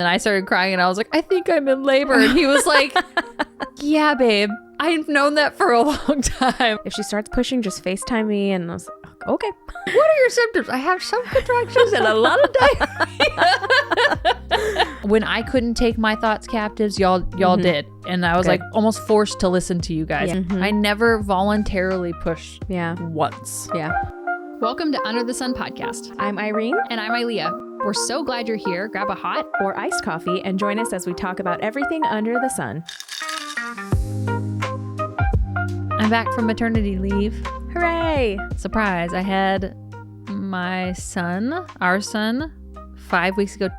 And I started crying and I was like, I think I'm in labor. And he was like, yeah, babe, I've known that for a long time. If she starts pushing, just FaceTime me. And I was like, okay. What are your symptoms? I have some contractions and a lot of diarrhea. When I couldn't take my thoughts captives, y'all did. And I was like almost forced to listen to you guys. Yeah. I never voluntarily pushed once. Yeah. Welcome to Under the Sun podcast. I'm Irene. And I'm Aileeah. We're so glad you're here. Grab a hot or iced coffee and join us as we talk about everything under the sun. I'm back from maternity leave. Hooray! Surprise. I had my son, our son, 5 weeks ago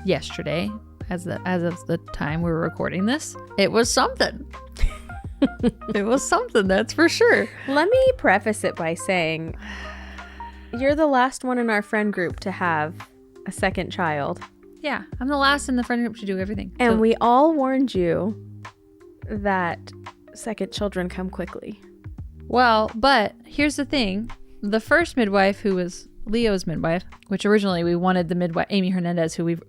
yesterday, as of the time we were recording this. It was something. It was something, that's for sure. Let me preface it by saying you're the last one in our friend group to have a second child. Yeah, I'm the last in the friend group to do everything. And we all warned you that second children come quickly. Well, but here's the thing. The first midwife, who was Leo's midwife, which originally we wanted the midwife, Amy Hernandez, who we've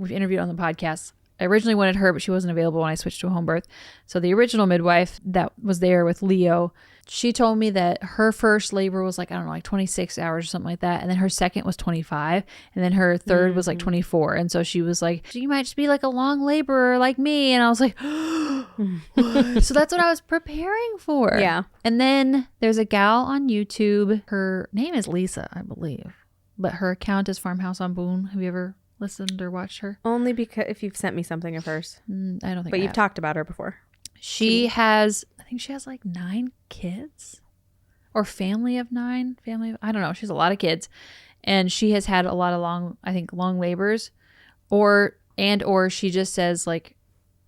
interviewed on the podcast. I originally wanted her, but she wasn't available when I switched to a home birth. So the original midwife that was there with Leo, she told me that her first labor was like, I don't know, like 26 hours or something like that. And then her second was 25. And then her third was like 24. And so she was like, you might just be like a long laborer like me. And I was like, so that's what I was preparing for. Yeah. And then there's a gal on YouTube. Her name is Lisa, I believe. But her account is Farmhouse on Boone. Have you ever listened or watched her? Only because if you've sent me something of hers. I don't think But you've talked about her before. She has, I think she has like 9 kids or family of 9, I don't know. She has a lot of kids, and she has had a lot of long labors, or she just says like,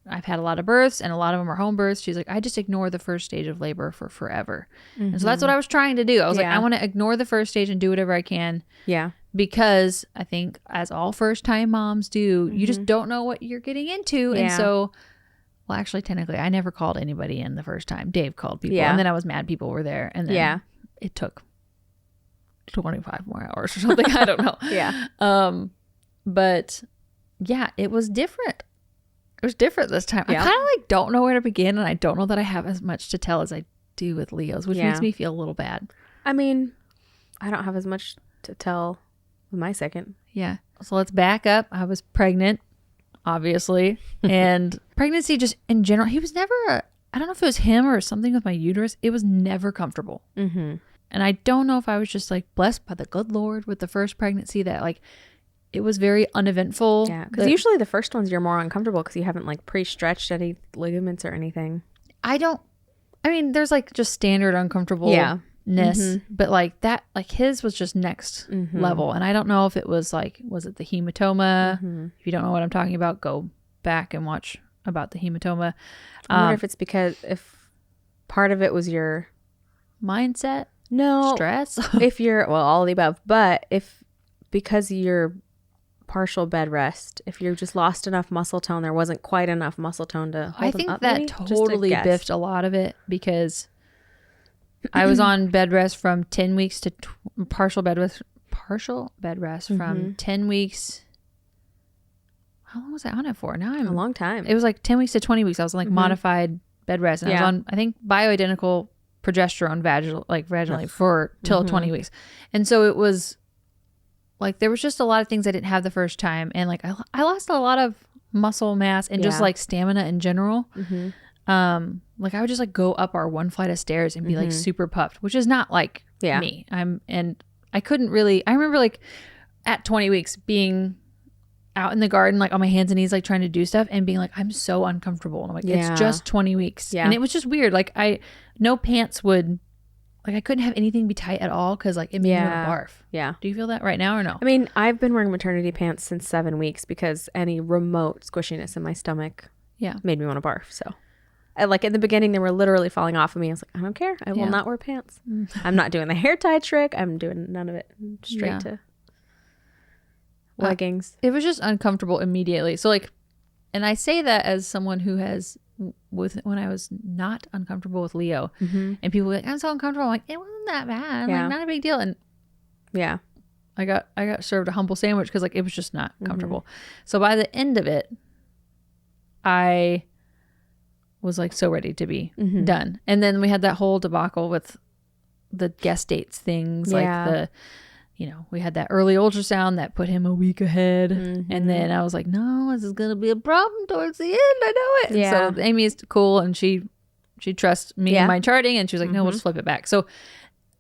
I've had a lot of births and a lot of them are home births. She's like, I just ignore the first stage of labor for forever. And so that's what I was trying to do. I was like, I want to ignore the first stage and do whatever I can. Yeah. Because I think, as all first time moms do, you just don't know what you're getting into. And so, well, actually, technically, I never called anybody in the first time. Dave called people. And then I was mad people were there. And then it took 25 more hours or something. I don't know. But yeah, it was different. It was different this time. I kind of like don't know where to begin. And I don't know that I have as much to tell as I do with Leo's, which makes me feel a little bad. I mean, I don't have as much to tell with my second. Yeah. So let's back up. I was pregnant, obviously. And pregnancy just in general, he was never, I don't know if it was him or something with my uterus. It was never comfortable. And I don't know if I was just like blessed by the good Lord with the first pregnancy that like, it was very uneventful. Yeah. Because usually the first ones you're more uncomfortable because you haven't like pre-stretched any ligaments or anything. There's like just standard uncomfortable. But like that, like his was just next level. And I don't know if it was like, was it the hematoma? If you don't know what I'm talking about, go back and watch about the hematoma. I wonder if it's because if part of it was your mindset, stress, if you're, well, all of the above, but if because you're partial bed rest, if you just lost enough muscle tone, there wasn't quite enough muscle tone to hold I think them up, that maybe? Totally biffed a lot of it because I was on bed rest from 10 weeks to partial bed rest from 10 weeks. How long was I on it for? Now I'm a long time. It was like 10 weeks to 20 weeks. I was on like modified bed rest, and I was on, I think, bioidentical progesterone vaginally for till 20 weeks. And so it was like, there was just a lot of things I didn't have the first time. And like, I lost a lot of muscle mass and just like stamina in general. Like I would just like go up our one flight of stairs and be like super puffed, which is not like me. I couldn't really, I remember like at 20 weeks being out in the garden, like on my hands and knees, like trying to do stuff and being like, I'm so uncomfortable. And I'm like, it's just 20 weeks. And it was just weird. Like no pants would, like I couldn't have anything be tight at all because like it made me want to barf. Yeah. Do you feel that right now or no? I mean, I've been wearing maternity pants since 7 weeks because any remote squishiness in my stomach made me want to barf. So like in the beginning, they were literally falling off of me. I was like, I don't care. I will not wear pants. I'm not doing the hair tie trick. I'm doing none of it. Straight to leggings. It was just uncomfortable immediately. So like, and I say that as someone who has when I was not uncomfortable with Leo and people were like, I'm so uncomfortable. I'm like, it wasn't that bad. Like not a big deal. And I got served a humble sandwich because like it was just not comfortable. So by the end of it, I was like so ready to be done. And then we had that whole debacle with the guest dates things, like the, you know, we had that early ultrasound that put him a week ahead. And then I was like, no, this is going to be a problem towards the end. I know it. Yeah. So Amy is cool, and she trusts me in my charting, and she was like, no, we'll just flip it back. So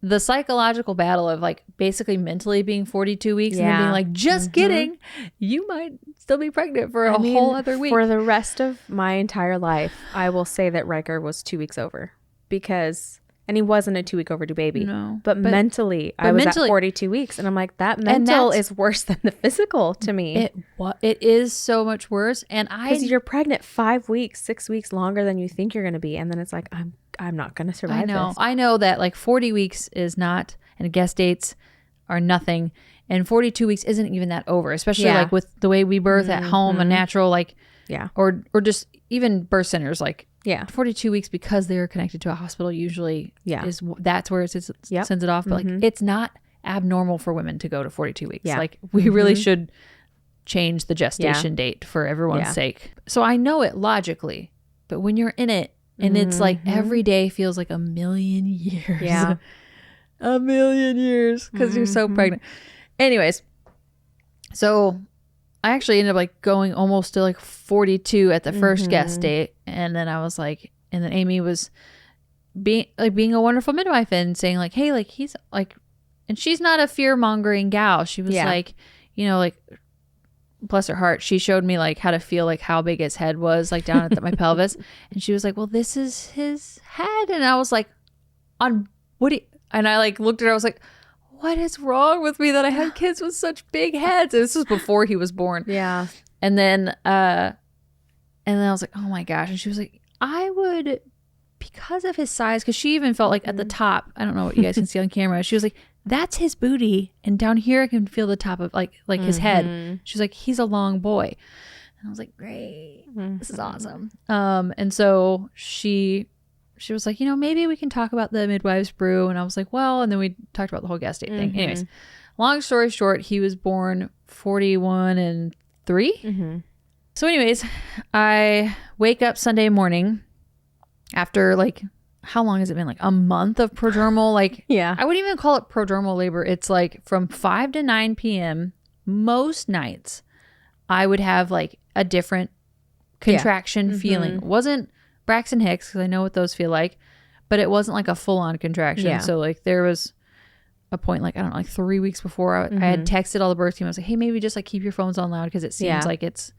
the psychological battle of like basically mentally being 42 weeks and then being like, just kidding, you might still be pregnant for a whole other week. For the rest of my entire life, I will say that Riker was 2 weeks over, because, and he wasn't a 2 week overdue baby. No. But mentally, I was at 42 weeks, and I'm like, that mental is worse than the physical to me. It is so much worse. And because you're pregnant 5 weeks, 6 weeks longer than you think you're going to be. And then it's like, I'm not going to survive this. I know that like 40 weeks is not, and guest dates are nothing. And 42 weeks isn't even that over, especially like with the way we birth at home, a natural, like, or just even birth centers, like 42 weeks, because they're connected to a hospital usually that's where it sends it off. But like, it's not abnormal for women to go to 42 weeks. Like we really should change the gestation date for everyone's sake. So I know it logically, but when you're in it, and it's like every day feels like a million years. Yeah. A million years, because you're so pregnant. Anyways, so I actually ended up like going almost to like 42 at the first guest date. And then I was like, and then Amy was being a wonderful midwife and saying like, hey, like he's like, and she's not a fear mongering gal. She was like, you know, like, bless her heart, she showed me like how to feel like how big his head was, like down at my pelvis. And she was like, well, this is his head. And I was like, and I like looked at her, I was like, what is wrong with me that I had kids with such big heads? And this was before he was born. Yeah. And then I was like, oh my gosh. And she was like, I would, because of his size, because she even felt like at the top, I don't know what you guys can see on camera, she was like, that's his booty, and down here I can feel the top of like his head. She's like, he's a long boy. And I was like, great, this is awesome. And so she was like, you know, maybe we can talk about the midwives brew. And I was like, well, and then we talked about the whole guest date thing. Anyways, long story short, he was born 41 and 3. So anyways, I wake up Sunday morning after like, how long has it been? Like a month of prodromal, like, I wouldn't even call it prodromal labor. It's like from 5 to 9 p.m. most nights, I would have like a different contraction feeling. It wasn't Braxton Hicks, because I know what those feel like, but it wasn't like a full-on contraction. So like there was a point, like, I don't know, like 3 weeks before I had texted all the birth team. I was like, hey, maybe just like keep your phones on loud, because it seems like it's,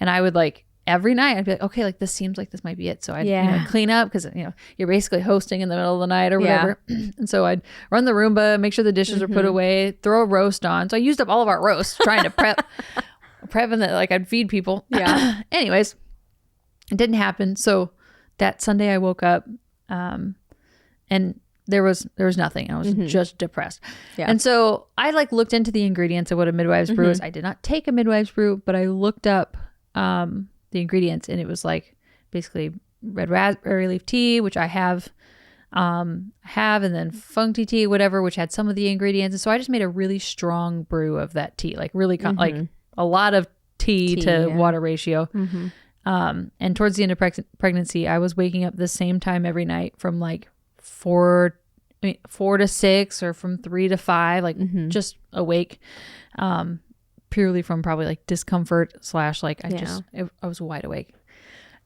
and I would like, every night I'd be like, okay, like this seems like this might be it. So I'd you know, clean up, because you know, you're basically hosting in the middle of the night or whatever. And so I'd run the Roomba, make sure the dishes are put away, throw a roast on. So I used up all of our roast trying to prepping that like I'd feed people. Anyways, it didn't happen. So that Sunday I woke up and there was nothing. I was just depressed. And so I like looked into the ingredients of what a midwives brew is. I did not take a midwives brew, but I looked up the ingredients, and it was like basically red raspberry leaf tea, which I have, and then funky tea, whatever, which had some of the ingredients. And so I just made a really strong brew of that tea, like really like a lot of tea to water ratio. And towards the end of pregnancy, I was waking up the same time every night from like 4 to 6 or from 3 to 5, like just awake. Purely from probably like discomfort / like I was wide awake.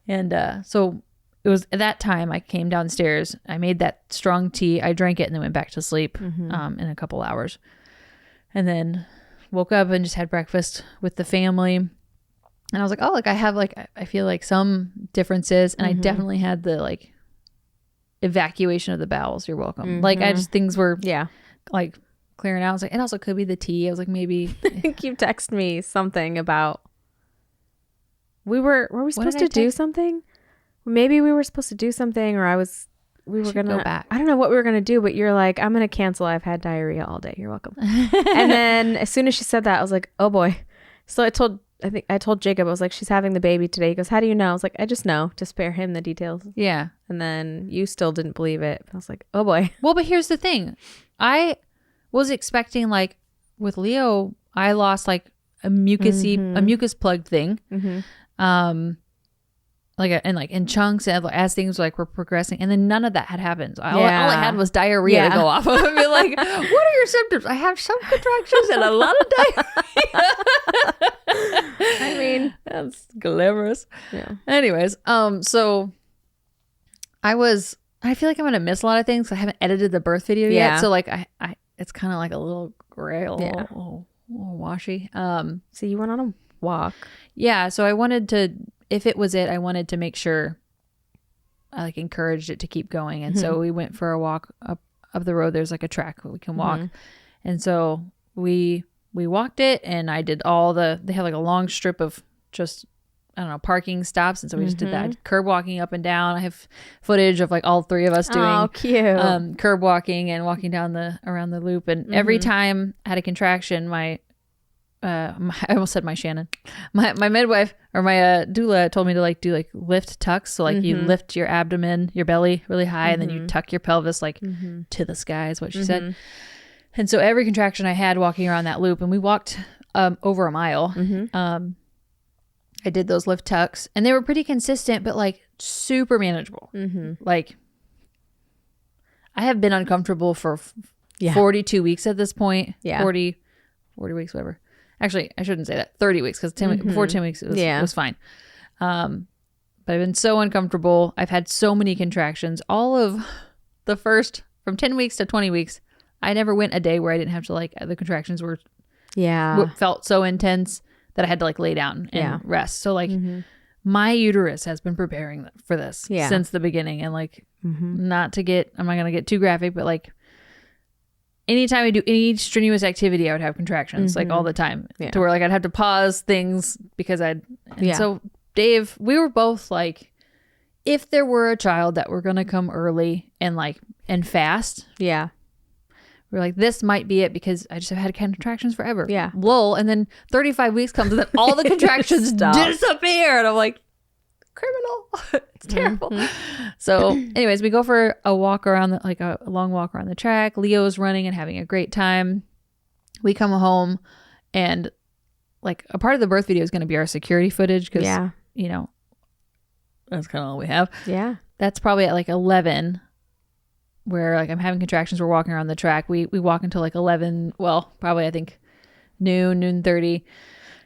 And so it was at that time I came downstairs, I made that strong tea, I drank it, and then went back to sleep in a couple hours, and then woke up and just had breakfast with the family. And I was like, oh, like I have like, I feel like some differences, and I definitely had the like evacuation of the bowels. You're welcome. Like I just, things were like clearing out. I was like, it also could be the tea. I was like, maybe. You text me something about, were we supposed to do something? Maybe we were supposed to do something, or we were gonna go back. I don't know what we were gonna do, but you're like, I'm gonna cancel. I've had diarrhea all day. You're welcome. And then as soon as she said that, I was like, oh boy. So I told Jacob, I was like, she's having the baby today. He goes, how do you know? I was like, I just know, to spare him the details. Yeah. And then you still didn't believe it. I was like, oh boy. Well, but here's the thing. I was expecting like with Leo, I lost like a mucus plug thing. In chunks as things like were progressing, and then none of that had happened. All I had was diarrhea to go off of. I'd be like, what are your symptoms? I have some contractions and a lot of diarrhea. I mean, that's glamorous. Yeah. Anyways, so I feel like I'm gonna miss a lot of things. I haven't edited the birth video yet, so like I it's kind of like a little gray, a little washy. So you went on a walk. Yeah, so I wanted to. If it was it, I wanted to make sure I like encouraged it to keep going. And so we went for a walk up the road. There's like a track where we can walk. And so we walked it, and I did they have like a long strip of just, I don't know, parking stops. And so we just did that curb walking up and down. I have footage of like all three of us doing curb walking and walking down around the loop. And every time I had a contraction, I almost said my Shannon. My midwife or my doula told me to like do like lift tucks. So like you lift your abdomen, your belly really high, and then you tuck your pelvis like to the sky is what she said. And so every contraction I had walking around that loop, and we walked over a mile. I did those lift tucks, and they were pretty consistent, but like super manageable. Like I have been uncomfortable for 42 weeks at this point. 40 weeks, whatever. Actually, I shouldn't say that. 30 weeks, because before 10 weeks, it was fine. But I've been so uncomfortable. I've had so many contractions. All of the first, from 10 weeks to 20 weeks, I never went a day where I didn't have to like, the contractions felt so intense that I had to like lay down and rest. So like my uterus has been preparing for this since the beginning. And like, I'm not going to get too graphic, but like, anytime I do any strenuous activity, I would have contractions like all the time to where like I'd have to pause things because so Dave, we were both like, if there were a child that were going to come early and fast. Yeah. We're like, this might be it, because I just have had contractions forever. Yeah. Lull. And then 35 weeks comes and then all the contractions disappear. And I'm like, criminal. It's terrible. So anyways, we go for a walk around a long walk around the track. Leo's running and having a great time. We come home, and like a part of the birth video is going to be our security footage, because that's kind of all we have. Yeah. That's probably at like 11, where like I'm having contractions. We're walking around the track. We walk until like 11. Well, probably I think noon 30,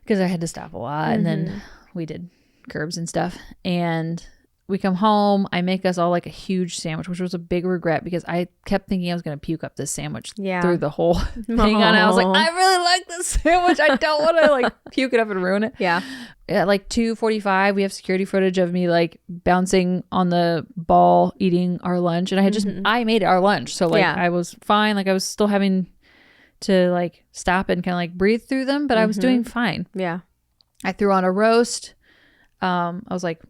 because I had to stop a lot. And then we did curbs and stuff, and we come home. I make us all like a huge sandwich, which was a big regret, because I kept thinking I was going to puke up this sandwich through the whole thing on it. I was like, I really like this sandwich. I don't want to like puke it up and ruin it. Yeah. At like 2:45, we have security footage of me like bouncing on the ball eating our lunch, and I had I made it our lunch, so like I was fine. Like I was still having to like stop and kind of like breathe through them, but I was doing fine. Yeah. I threw on a roast. I was like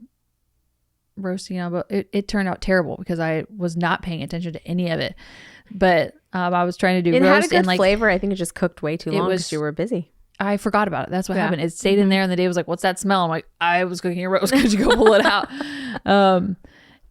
roasting on, but it turned out terrible because I was not paying attention to any of it. But I was trying to do roast. It had a good and flavor. I think it just cooked way too long because you were busy. I forgot about it. That's what happened. It stayed in there, and the day was like, "What's that smell?" I'm like, "I was cooking a roast. Could you go pull it out?"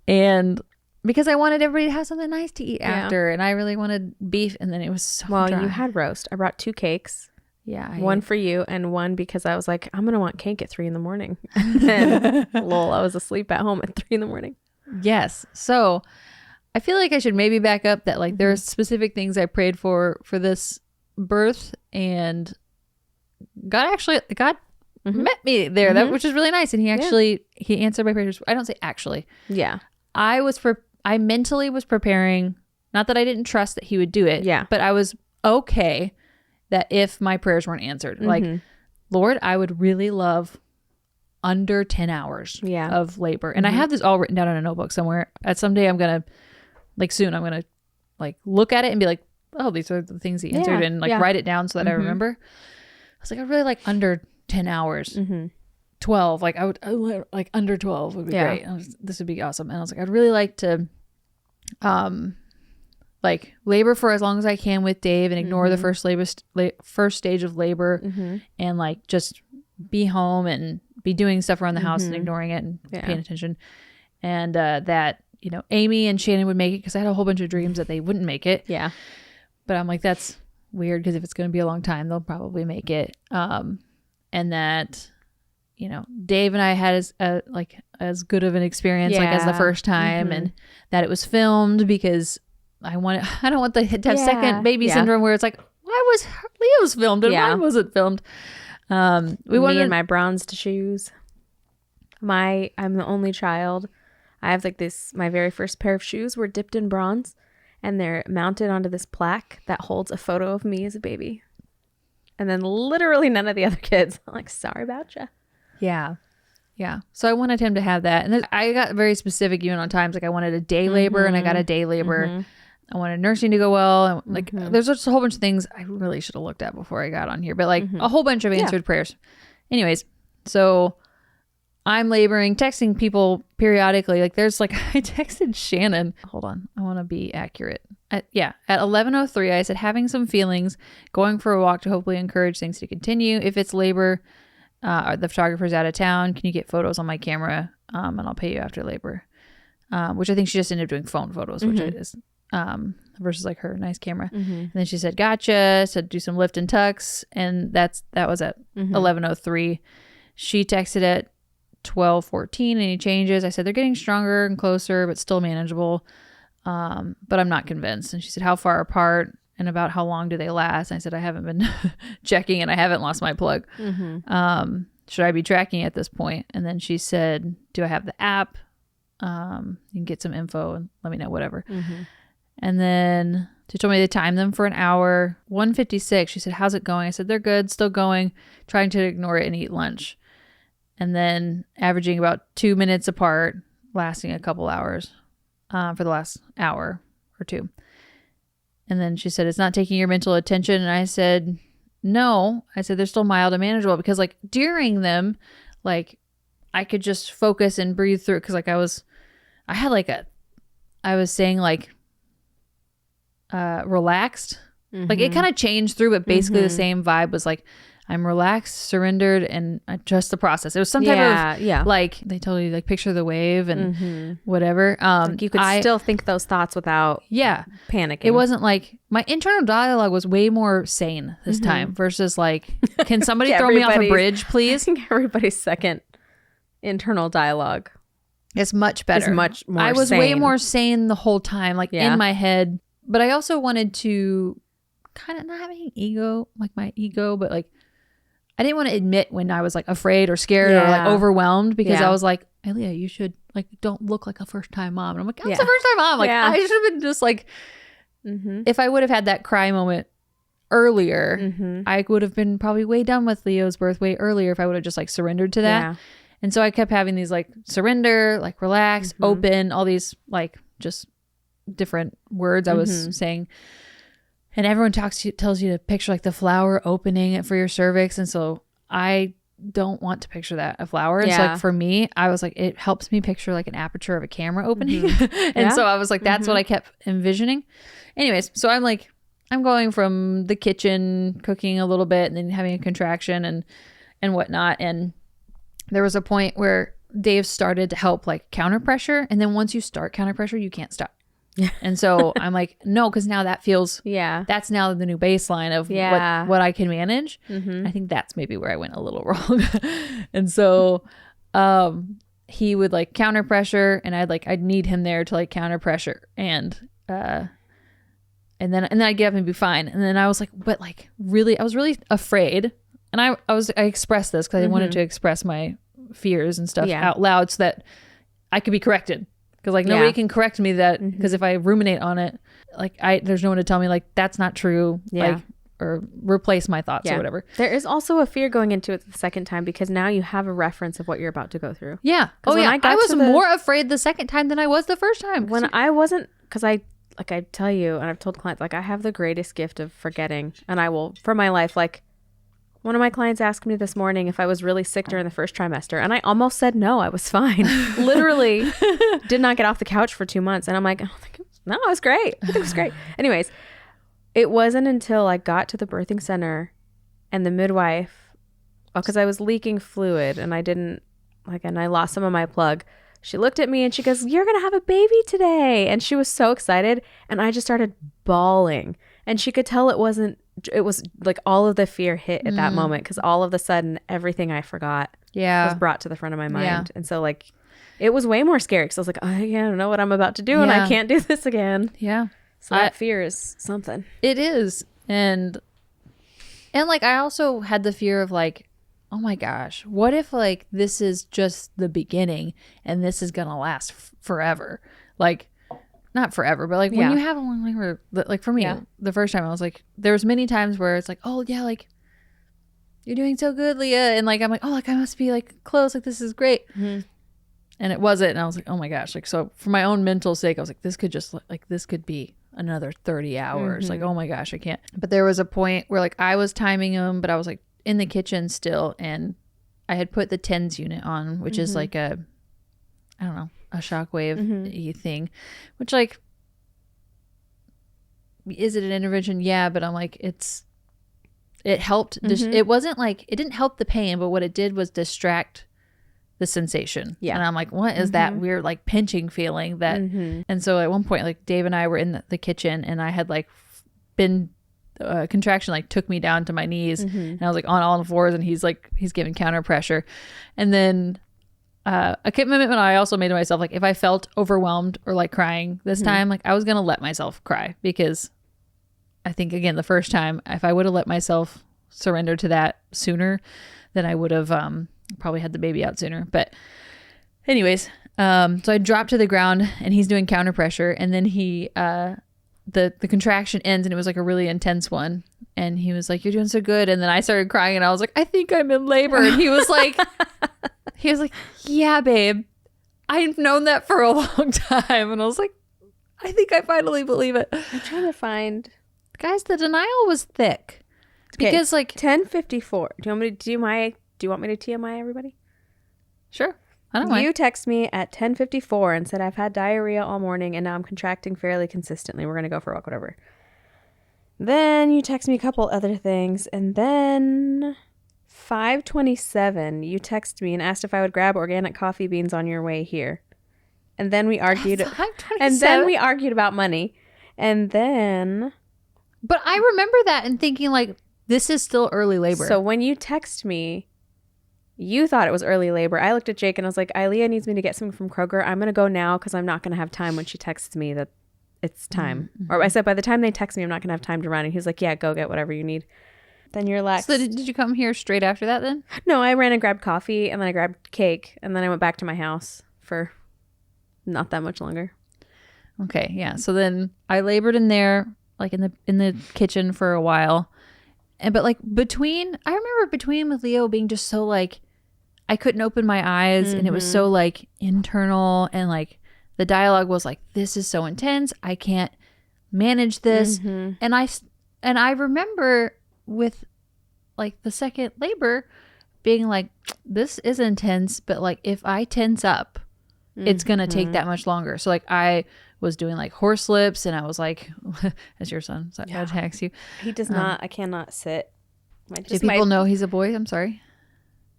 And because I wanted everybody to have something nice to eat after, and I really wanted beef, and then it was so dry. You had roast. I brought 2 cakes. Yeah. One for you and one because I was like, I'm going to want cake at 3 a.m. And lol, I was asleep at home at 3 a.m. Yes. So I feel like I should maybe back up that like there are specific things I prayed for this birth, and God met me there, which is really nice. And he answered my prayers. I don't say actually. Yeah. I mentally was preparing, not that I didn't trust that he would do it. Yeah. But I was okay that if my prayers weren't answered, like, Lord, I would really love under 10 hours of labor. And I have this all written down in a notebook somewhere. Someday I'm going to, like soon, I'm going to like look at it and be like, oh, these are the things he answered, and like write it down so that I remember. I was like, I really like under 10 hours, 12. Like I would like under 12 would be great. This would be awesome. And I was like, I'd really like to, like labor for as long as I can with Dave and ignore the first stage of labor, and like just be home and be doing stuff around the house and ignoring it and paying attention. And that, Amy and Shannon would make it, because I had a whole bunch of dreams that they wouldn't make it. Yeah. But I'm like, that's weird because if it's going to be a long time, they'll probably make it. And that, you know, Dave and I had as good of an experience like as the first time, and that it was filmed because I don't want to have second baby syndrome where it's like, why was Leo's filmed and mine wasn't filmed? Me and my bronzed shoes. I'm the only child. I have like my very first pair of shoes were dipped in bronze, and they're mounted onto this plaque that holds a photo of me as a baby. And then literally none of the other kids. I'm like, sorry about you. Yeah. Yeah. So I wanted him to have that. And I got very specific even on times. Like I wanted a day labor and I got a day labor. I wanted nursing to go well. And like there's just a whole bunch of things I really should have looked at before I got on here. But like a whole bunch of answered prayers. Anyways, so I'm laboring, texting people periodically. Like there's like, I texted Shannon. Hold on. I want to be accurate. At 11:03, I said, having some feelings, going for a walk to hopefully encourage things to continue. If it's labor, the photographer's out of town, can you get photos on my camera? And I'll pay you after labor. Which I think she just ended up doing phone photos, which it is, versus like her nice camera. And then she said, gotcha, said do some lift and tucks. And that was at 11:03. She texted at 12:14, any changes? I said, they're getting stronger and closer, but still manageable. But I'm not convinced. And she said, how far apart and about how long do they last? And I said, I haven't been checking and I haven't lost my plug. Should I be tracking at this point? And then she said, do I have the app? You can get some info and let me know, whatever. And then she told me to time them for an hour. 1:56, she said, how's it going? I said, they're good, still going, trying to ignore it and eat lunch. And then averaging about 2 minutes apart, lasting a couple hours for the last hour or two. And then she said, it's not taking your mental attention. And I said, no. I said, they're still mild and manageable because like during them, like I could just focus and breathe through it. Cause like I was saying like relaxed. Like it kind of changed through, but basically the same vibe was like, I'm relaxed, surrendered, and I trust the process. It was some type of like they told you like picture the wave and whatever. Like you could still think those thoughts without panicking. It wasn't like my internal dialogue was way more sane this time versus like, can somebody throw me off a bridge, please? I think everybody's second internal dialogue is much better. It's much more. I was sane. way more sane the whole time, like in my head. But I also wanted to kind of not having ego, like my ego, but like. I didn't want to admit when I was like afraid or scared or like overwhelmed because I was like, Aileeah, you should like, don't look like a first time mom. And I'm like, I'm the first time mom. Like I should have been just like, if I would have had that cry moment earlier, I would have been probably way done with Leo's birth way earlier if I would have just like surrendered to that. Yeah. And so I kept having these like surrender, like relax, open, all these like just different words I was saying. And everyone tells you to picture like the flower opening it for your cervix. And so I don't want to picture that, a flower. And so like for me, I was like, it helps me picture like an aperture of a camera opening. And so I was like, that's what I kept envisioning. Anyways, so I'm going from the kitchen, cooking a little bit and then having a contraction and whatnot. And there was a point where Dave started to help like counter pressure. And then once you start counter pressure, you can't stop. And so I'm like, no, because now that feels, that's now the new baseline of what I can manage. I think that's maybe where I went a little wrong. And so he would like counter pressure and I'd need him there to like counter pressure and then I'd get up and be fine. And then I was like, but like really, I was really afraid. And I expressed this because I wanted to express my fears and stuff out loud so that I could be corrected. Because like nobody can correct me that because if I ruminate on it, like there's no one to tell me like that's not true, like or replace my thoughts or whatever. There is also a fear going into it the second time because now you have a reference of what you're about to go through. Yeah. Oh yeah. I was more afraid the second time than I was the first time. When I wasn't, because I tell you, and I've told clients like I have the greatest gift of forgetting, and I will for my life like. One of my clients asked me this morning if I was really sick during the first trimester, and I almost said no, I was fine. Literally did not get off the couch for 2 months. And I'm like, no, it was great. I think it was great. Anyways, it wasn't until I got to the birthing center and the midwife, because I was leaking fluid and and I lost some of my plug. She looked at me and she goes, you're going to have a baby today. And she was so excited. And I just started bawling. And she could tell it wasn't it was like all of the fear hit at that moment, because all of a sudden everything I forgot was brought to the front of my mind. And so like it was way more scary, because I was like, I don't know what I'm about to do and I can't do this again. So that fear is something. It is. And like I also had the fear of like, oh my gosh, what if like this is just the beginning and this is gonna last forever? Like, not forever, but like when you have a long labor, like for me, the first time I was like, there was many times where it's like, oh yeah, like you're doing so good, Leah, and like I'm like, oh, like I must be like close, like this is great, and it wasn't, and I was like, oh my gosh, like so for my own mental sake, I was like, this could just like this could be another 30 hours, like oh my gosh, I can't. But there was a point where like I was timing them, but I was like in the kitchen still, and I had put the TENS unit on, which is like a, I don't know, a shockwave thing, which like, is it an intervention? Yeah, but I'm like, it helped. It wasn't like, it didn't help the pain, but what it did was distract the sensation. And I'm like, what is that weird like pinching feeling that? And so at one point, like Dave and I were in the kitchen, and I had like been contraction like took me down to my knees, and I was like on all fours, and he's giving counter pressure, and then a commitment I also made to myself, like if I felt overwhelmed or like crying this time, like I was gonna let myself cry, because I think again the first time, if I would have let myself surrender to that sooner, then I would have probably had the baby out sooner. But anyways, so I dropped to the ground, and he's doing counter pressure, and then he the contraction ends, and it was like a really intense one, and he was like, you're doing so good, and then I started crying, and I was like, I think I'm in labor, and he was like yeah babe, I've known that for a long time, and I was like, I think I finally believe it. I'm trying to find, guys, the denial was thick, because like 10:54. Do you want me to TMI everybody? Sure. I don't mind. You text me at 10:54 and said, I've had diarrhea all morning and now I'm contracting fairly consistently. We're going to go for a walk, whatever. Then you text me a couple other things, and then 5:27 you text me and asked if I would grab organic coffee beans on your way here. And then we argued about money. And then, but I remember that and thinking like, this is still early labor. So when you text me, you thought it was early labor. I looked at Jake and I was like, Aileeah needs me to get something from Kroger. I'm going to go now because I'm not going to have time when she texts me that it's time. Or I said, by the time they text me, I'm not going to have time to run. And he's like, yeah, go get whatever you need. Then you're like, so did you come here straight after that then? No, I ran and grabbed coffee, and then I grabbed cake, and then I went back to my house for not that much longer. Okay. Yeah. So then I labored in there, like in the kitchen for a while. But like I remember between with Leo being just so like, I couldn't open my eyes, and it was so like internal, and like the dialogue was like, this is so intense, I can't manage this. And I remember with like the second labor being like, this is intense, but like if I tense up, it's gonna take that much longer. So like I was doing like horse lips, and I was like, as your son, so I text you. He does not. I cannot sit. Do people know he's a boy? I'm sorry.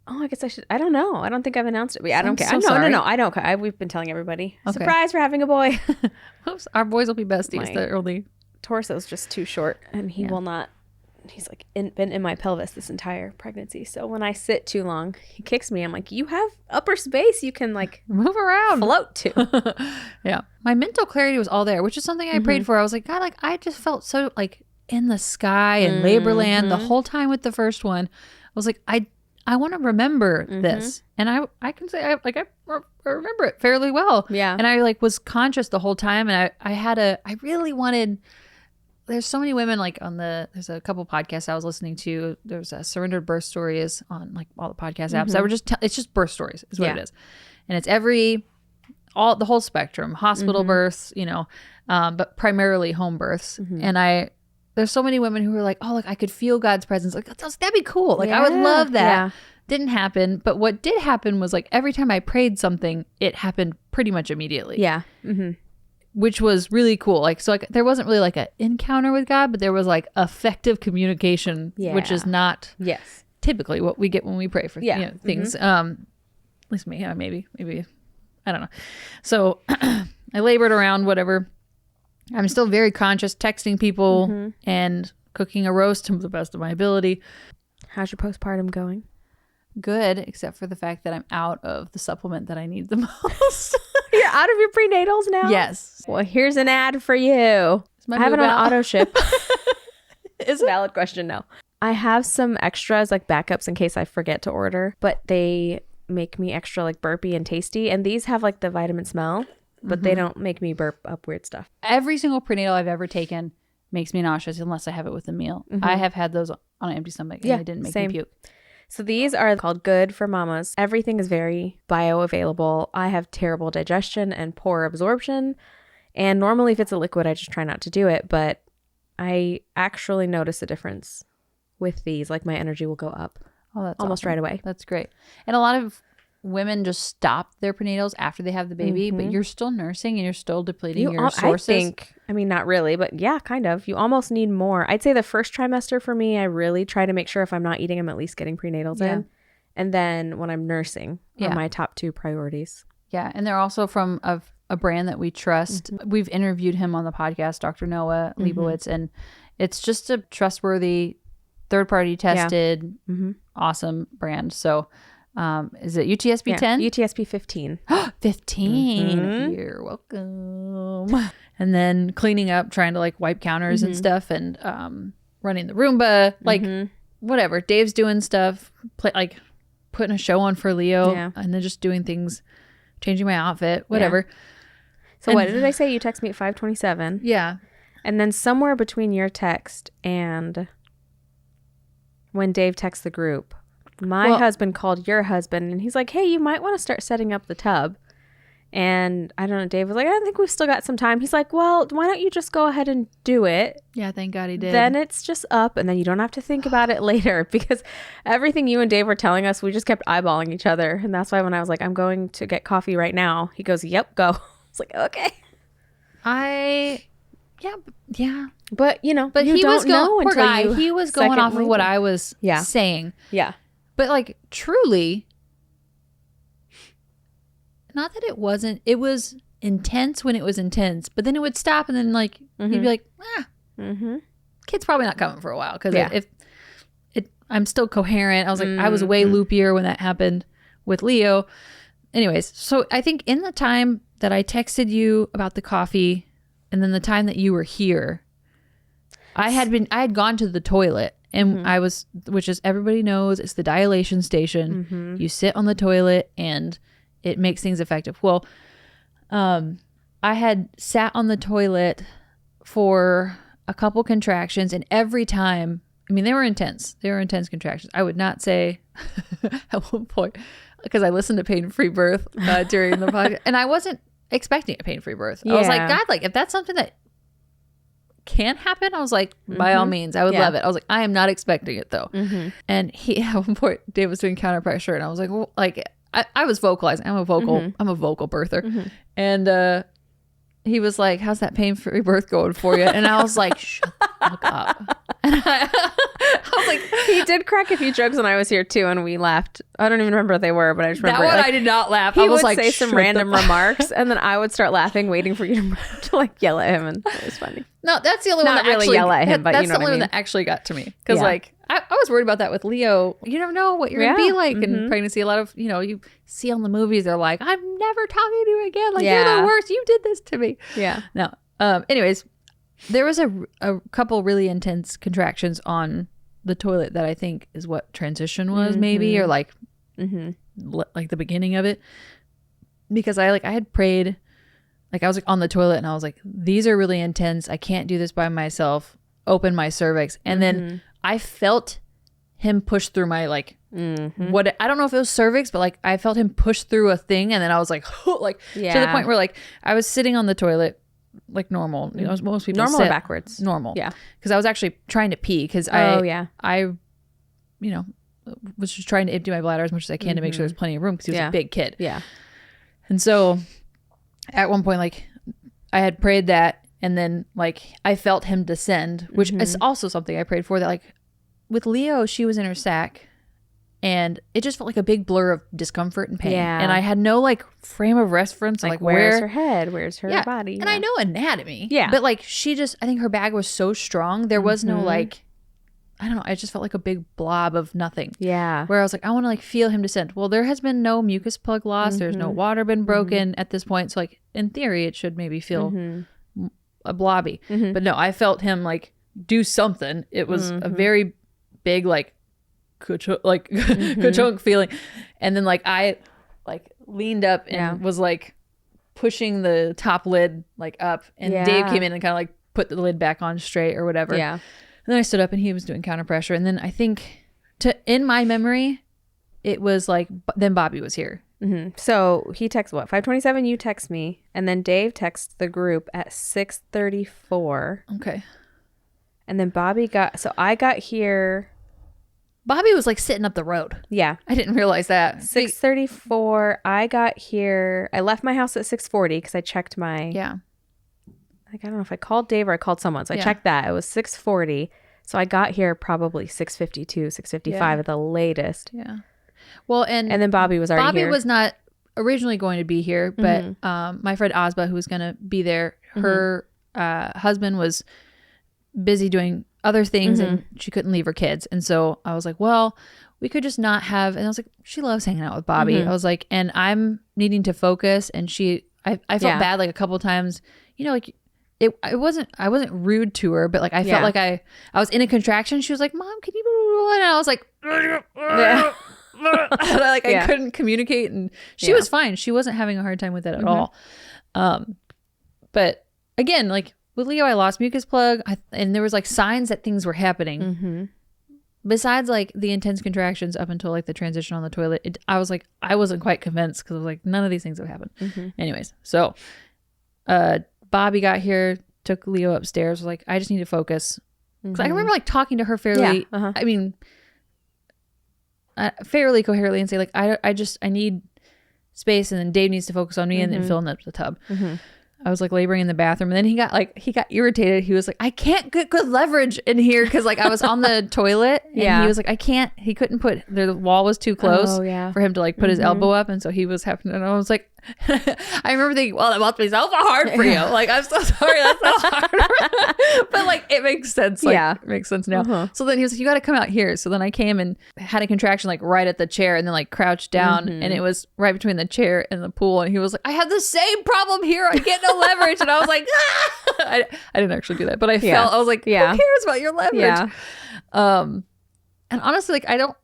Oh, I guess I should. I don't know. I don't think I've announced it. I don't care. So no. I don't care. We've been telling everybody. Okay. Surprise, we're having a boy. Oops, our boys will be besties. The early torso's just too short, and he will not. He's like been in my pelvis this entire pregnancy. So when I sit too long, he kicks me. I'm like, you have upper space. You can like move around, float to. Yeah. My mental clarity was all there, which is something I prayed for. I was like, God, like I just felt so like in the sky and labor land the whole time with the first one. I was like, I want to remember this. And I can say I remember it fairly well. Yeah. And I like was conscious the whole time. And I really wanted, there's so many women like there's a couple podcasts I was listening to. There's a Surrendered Birth Stories on like all the podcast apps that were it's just birth stories is what it is. And it's the whole spectrum, hospital births, but primarily home births. And there's so many women who are like, oh, like I could feel God's presence. Like that'd be cool. Like I would love that. Yeah. Didn't happen. But what did happen was like every time I prayed something, it happened pretty much immediately. Yeah. Which was really cool. Like, so like there wasn't really like an encounter with God, but there was like effective communication, which is not typically what we get when we pray for things. At least me, maybe, I don't know. So I labored around, whatever. I'm still very conscious, texting people and cooking a roast to the best of my ability. How's your postpartum going? Good, except for the fact that I'm out of the supplement that I need the most. You're out of your prenatals now? Yes. Well, here's an ad for you. I have it on auto ship. Is it? Valid question, no. I have some extras, like backups in case I forget to order, but they make me extra like burpy and tasty. And these have like the vitamin smell, but they don't make me burp up weird stuff. Every single prenatal I've ever taken makes me nauseous unless I have it with a meal. I have had those on an empty stomach and they didn't make me puke. So these are called Good for Mamas. Everything is very bioavailable. I have terrible digestion and poor absorption. And normally if it's a liquid, I just try not to do it. But I actually notice a difference with these. Like my energy will go up that's almost awesome. Right away. That's great. And a lot of women just stop their prenatals after they have the baby, but you're still nursing and you're still depleting your sources. I mean, not really, but yeah, kind of. You almost need more. I'd say the first trimester for me, I really try to make sure if I'm not eating, I'm at least getting prenatals in. And then when I'm nursing are my top 2 priorities. Yeah. And they're also from a brand that we trust. We've interviewed him on the podcast, Dr. Noah Leibowitz, and it's just a trustworthy, third-party tested, awesome brand. So is it UTSP 10? UTSP 15. 15. You're welcome. And then cleaning up, trying to like wipe counters and stuff, and running the Roomba, like whatever. Dave's doing stuff, like putting a show on for Leo, and then just doing things, changing my outfit, whatever. So what did I say? You text me at 5:27. Yeah. And then somewhere between your text and when Dave texts the group, my husband called your husband and he's like, hey, you might want to start setting up the tub. And I don't know, Dave was like, I think we've still got some time. He's like, well, why don't you just go ahead and do it? Yeah, thank God he did. Then it's just up and then you don't have to think about it later, because everything you and Dave were telling us, we just kept eyeballing each other. And that's why when I was like, I'm going to get coffee right now, he goes, yep, go. It's like, okay. Yeah. But, you know, but you he don't was know going, poor guy, until he was going off of what I was saying. Yeah. But like, truly, not that it wasn't, it was intense when it was intense, but then it would stop and then like, he'd be like, kid's probably not coming for a while. Cause if I'm still coherent. I was like, I was way loopier when that happened with Leo. Anyways, so I think in the time that I texted you about the coffee and then the time that you were here, I had gone to the toilet and I was, which is everybody knows, it's the dilation station. You sit on the toilet and it makes things effective. Well, I had sat on the toilet for a couple contractions, and every time, I mean, they were intense. They were intense contractions. I would not say at one point, because I listened to Pain-Free Birth during the podcast, and I wasn't expecting a pain-free birth. I was like, God, like if that's something that can happen, I was like, by all means, I would love it. I was like, I am not expecting it though. And at one point, Dave was doing counter pressure, and I was like, well, like I was vocalizing. I'm a vocal birther, and he was like, how's that pain-free birth going for you? And I was like, shut the fuck up. And I was like, he did crack a few jokes when I was here too, and we laughed. I don't even remember what they were, but I just remember that one. I did not laugh. He I was would like, say some random remarks, and then I would start laughing, waiting for you to like yell at him, and it was funny. No, that's the only one that really actually yell at him, but that's you know the what only I mean. one that actually got to me, because like I was worried about that with Leo. You never know what you're gonna be like in pregnancy. A lot of you see on the movies, they're like, I'm never talking to you again. Like you're the worst. You did this to me. Yeah. No. Anyways, there was a couple really intense contractions on the toilet that I think is what transition was, maybe, or like like the beginning of it, because I had prayed, like I was like on the toilet and I was like, these are really intense. I can't do this by myself. Open my cervix, and then I felt him push through my like what I don't know if it was cervix, but like I felt him push through a thing, and then I was like like to the point where like I was sitting on the toilet like normal, most people normal sit or backwards, normal, because I was actually trying to pee, because I was just trying to empty my bladder as much as I can to make sure there's plenty of room, because he was a big kid, and so at one point like I had prayed that, and then like I felt him descend, which is also something I prayed for, that like with Leo, she was in her sac And it just felt like a big blur of discomfort and pain. Yeah. And I had no like frame of reference. Like where's her head? Where's her body? And I know anatomy. Yeah. But like I think her bag was so strong. There was no like, I don't know. I just felt like a big blob of nothing. Yeah. Where I was like, I want to like feel him descend. Well, there has been no mucus plug loss. There's no water been broken at this point. So like in theory, it should maybe feel a blobby. But no, I felt him like do something. It was a very big like ka-chunk feeling. And then like I like leaned up and was like pushing the top lid like up, and Dave came in and kind of like put the lid back on straight or whatever. And then I stood up and he was doing counter pressure. And then I think in my memory, it was like, then Bobby was here. So he texts 5:27, you text me, and then Dave texts the group at 6:34. Okay. And then I got here. Bobby was like sitting up the road. Yeah. I didn't realize that. 6:34. I got here. I left my house at 6:40 because I checked my. Yeah. Like, I don't know if I called Dave or I called someone. So I checked that. It was 6:40. So I got here probably 6:52, 6:55 at the latest. Yeah. Well, and then Bobby was already here. Bobby was not originally going to be here, but my friend Ozba, who was going to be there, her husband was busy doing other things and she couldn't leave her kids. And so I was like, well, we could just not have, and I was like, she loves hanging out with Bobby. I was like, and I'm needing to focus. And I felt bad like a couple times, you know, like I wasn't rude to her, but like I felt like I was in a contraction. She was like, Mom, can you, and I was like, I couldn't communicate, and she was fine. She wasn't having a hard time with it at all. But again, like with Leo, I lost mucus plug, and there was like signs that things were happening. Besides like the intense contractions up until like the transition on the toilet, I was like, I wasn't quite convinced because I was like, none of these things have happened. Anyways, so Bobby got here, took Leo upstairs, was like, I just need to focus. Because I remember like talking to her fairly, I mean, fairly coherently, and say like, I need space, and then Dave needs to focus on me, and then filling up the tub. I was like laboring in the bathroom, and then he got irritated. He was like, I can't get good leverage in here because like I was on the toilet, and he was like, he couldn't put, the wall was too close for him to like put his elbow up, and so he was having, and I was like, I remember thinking, well, that must be so hard for you. Like, I'm so sorry, that's so hard. But like, it makes sense. Like, it makes sense now. So then he was like, you got to come out here. So then I came and had a contraction like right at the chair, and then like crouched down, and it was right between the chair and the pool. And he was like, I have the same problem here. I get no leverage. And I was like, I didn't actually do that, but I was like, who cares about your leverage? And honestly, like, I don't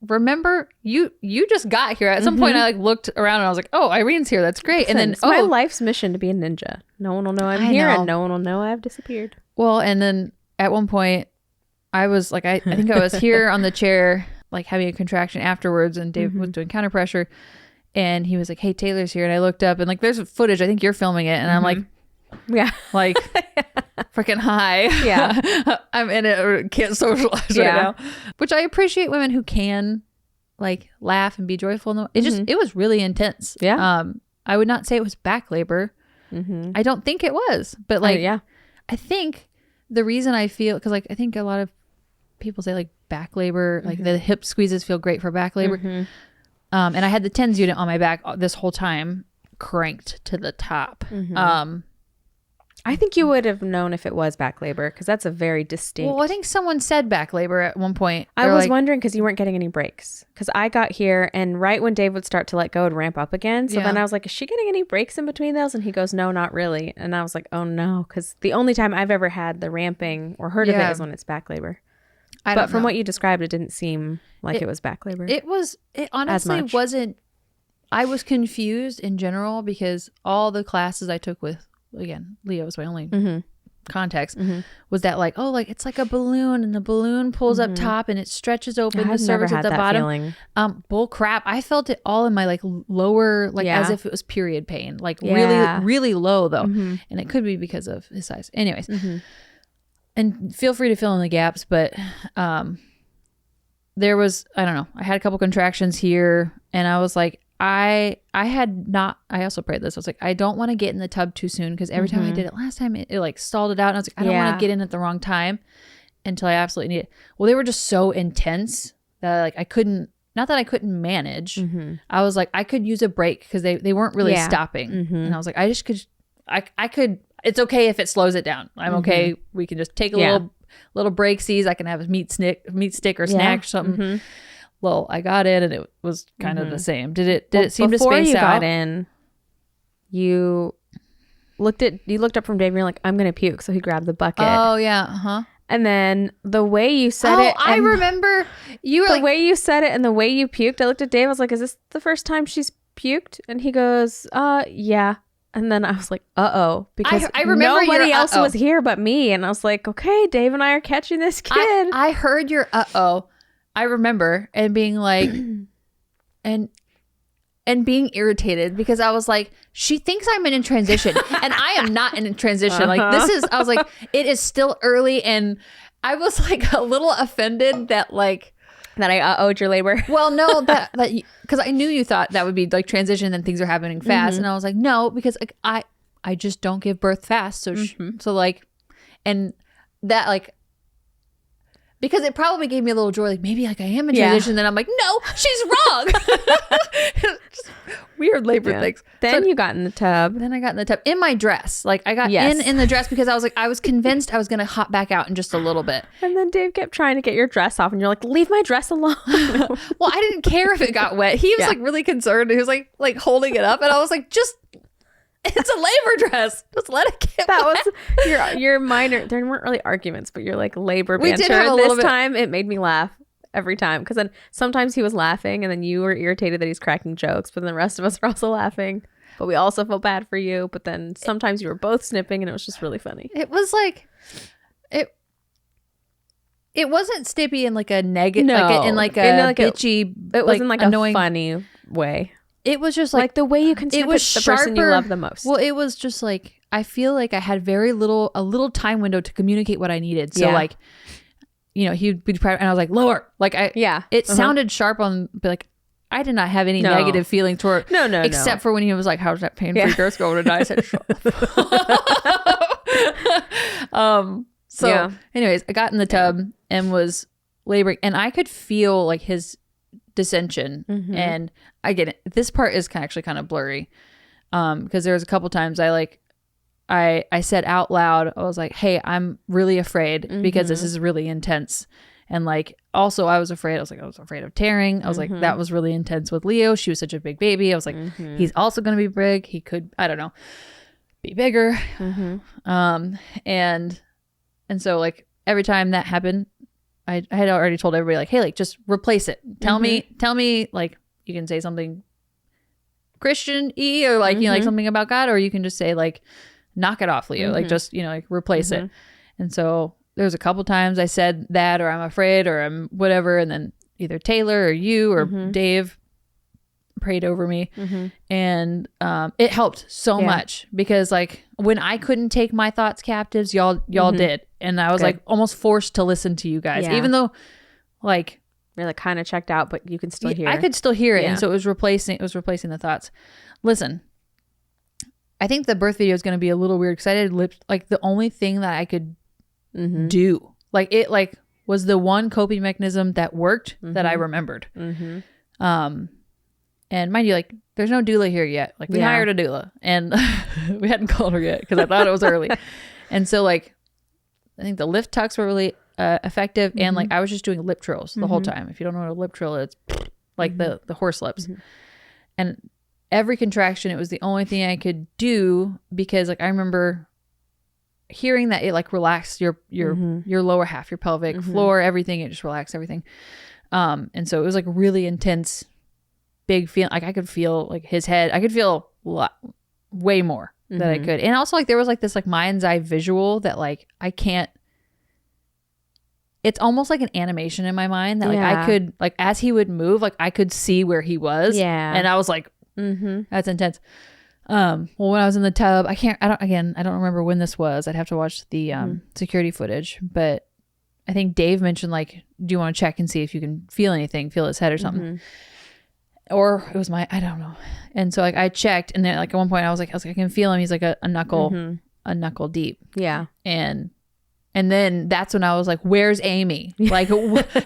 remember, you just got here. At some point I like looked around and I was like, oh, Irene's here, that's great. And then it's my life's mission to be a ninja. No one will know I'm here, and no one will know I've disappeared. Well, and then at one point I was like, I think I was here on the chair like having a contraction afterwards, and Dave was doing counter pressure, and he was like, hey, Taylor's here. And I looked up, and like there's footage, I think you're filming it, and I'm like, like freaking high. I'm in it, or can't socialize right now, which I appreciate women who can like laugh and be joyful. It was really intense. I would not say it was back labor. I don't think it was, but like I think the reason I feel, because like I think a lot of people say like back labor, like the hip squeezes feel great for back labor. And I had the TENS unit on my back this whole time, cranked to the top. I think you would have known if it was back labor, because that's a very distinct. Well, I think someone said back labor at one point. I was wondering because you weren't getting any breaks. Because I got here, and right when Dave would start to let go, it would ramp up again. So then I was like, is she getting any breaks in between those? And he goes, no, not really. And I was like, oh no, because the only time I've ever had the ramping or heard of it is when it's back labor. But from what you described, it didn't seem like it was back labor. It honestly wasn't. I was confused in general because all the classes I took with, again, Leo was my only context, was that like, oh, like it's like a balloon, and the balloon pulls up top and it stretches open the cervix at the bottom. Feeling. Bull crap. I felt it all in my like lower, like as if it was period pain, like really low though. And it could be because of his size. Anyways. And feel free to fill in the gaps, but there was, I don't know, I had a couple contractions here, and I was like, I also prayed this. I was like, I don't want to get in the tub too soon, because every time I did it last time, it like stalled it out, and I was like, I don't want to get in at the wrong time until I absolutely need it. Well, they were just so intense that like I couldn't not that I couldn't manage. I was like, I could use a break because they weren't really stopping. And I was like, I just could, I could, it's okay if it slows it down. I'm okay. We can just take a little breaksies. I can have a meat stick or snack or something. Well, I got in and it was kind of the same. Did it seem to space out? Before you got in, you looked up from Dave and you're like, I'm going to puke. So he grabbed the bucket. Oh, yeah. And then the way you said it. I remember you were the way you said it and the way you puked. I looked at Dave. I was like, is this the first time she's puked? And he goes, yeah. And then I was like, uh-oh. Because I remember nobody else was here but me. And I was like, okay, Dave and I are catching this kid. I heard your uh-oh. I remember and being like, and being irritated because I was like, she thinks I'm in transition and I am not in transition. Like I was like, it is still early. And I was like a little offended that I uh-oh'd your labor. Well, no, that because I knew you thought that would be like transition and things are happening fast. And I was like, no, because like I just don't give birth fast. So, so like, and that like, because it probably gave me a little joy, like maybe like I am in transition. Then I'm like, no, she's wrong. Just weird labor things. Then you got in the tub. Then I got in the tub in my dress. Like I got in the dress because I was convinced I was going to hop back out in just a little bit. And then Dave kept trying to get your dress off and you're like, leave my dress alone. Well, I didn't care if it got wet. He was like really concerned. He was like holding it up and I was like, it's a labor dress. Just let it get that wet. Was your minor. There weren't really arguments, but you're like labor banter. We did have a little bit. This time it made me laugh every time because then sometimes he was laughing and then you were irritated that he's cracking jokes, but then the rest of us were also laughing. But we also felt bad for you. But then sometimes you were both snipping and it was just really funny. It was like it wasn't snippy in like a negative, in like a bitchy. It wasn't like annoying, a funny way. It was just like the way you can snip the person you love the most. Well, it was just like, I feel like I had a little time window to communicate what I needed. So like, you know, he'd be proud and I was like, lower. Like it sounded sharp but like, I did not have any negative feeling toward except for when he was like, how's that pain-free girth going tonight? I said, shut up. Anyways, I got in the tub and was laboring and I could feel like his dissension and I get it. This part is actually kind of blurry because there was a couple times I said out loud, I was like, hey, I'm really afraid because this is really intense. And like also I was afraid of tearing. I was like, that was really intense with Leo. She was such a big baby. I was like, he's also going to be big. He could, I don't know, be bigger. And so like every time that happened, I had already told everybody like, hey, like just replace it. Tell me like you can say something Christian-y or like, you know, like something about God, or you can just say like, knock it off, Leo. Like just, you know, like replace it. And so there was a couple times I said that, or I'm afraid, or I'm whatever. And then either Taylor or you or Dave prayed over me. And it helped so much because like when I couldn't take my thoughts captives, y'all did. And I was like almost forced to listen to you guys, even though like you're like kind of checked out, but you can still hear. I could still hear it. And so it was replacing the thoughts. Listen, I think the birth video is going to be a little weird because I did like the only thing that I could do, like it like was the one coping mechanism that worked that I remembered. And mind you, like there's no doula here yet. Like we hired a doula and we hadn't called her yet because I thought it was early. And so like I think the lift tucks were really effective. And like I was just doing lip trills the whole time. If you don't know what a lip trill is, like the horse lips. And every contraction, it was the only thing I could do because like I remember hearing that it like relaxed your lower half, your pelvic floor, everything. It just relaxed everything. And so it was like really intense, big feeling. Like I could feel like his head. I could feel way more than I could. And also like there was like this like mind's eye visual that like I can't. It's almost like an animation in my mind that like I could like as he would move, like I could see where he was. And I was like, that's intense. Well, when I was in the tub, I don't remember when this was. I'd have to watch the security footage, but I think Dave mentioned like, do you want to check and see if you can feel anything, feel his head or something? Or it was I don't know. And so like I checked and then like at one point I was like, I can feel him. He's like a knuckle deep. Yeah. And And then that's when I was like, where's Amy? Like,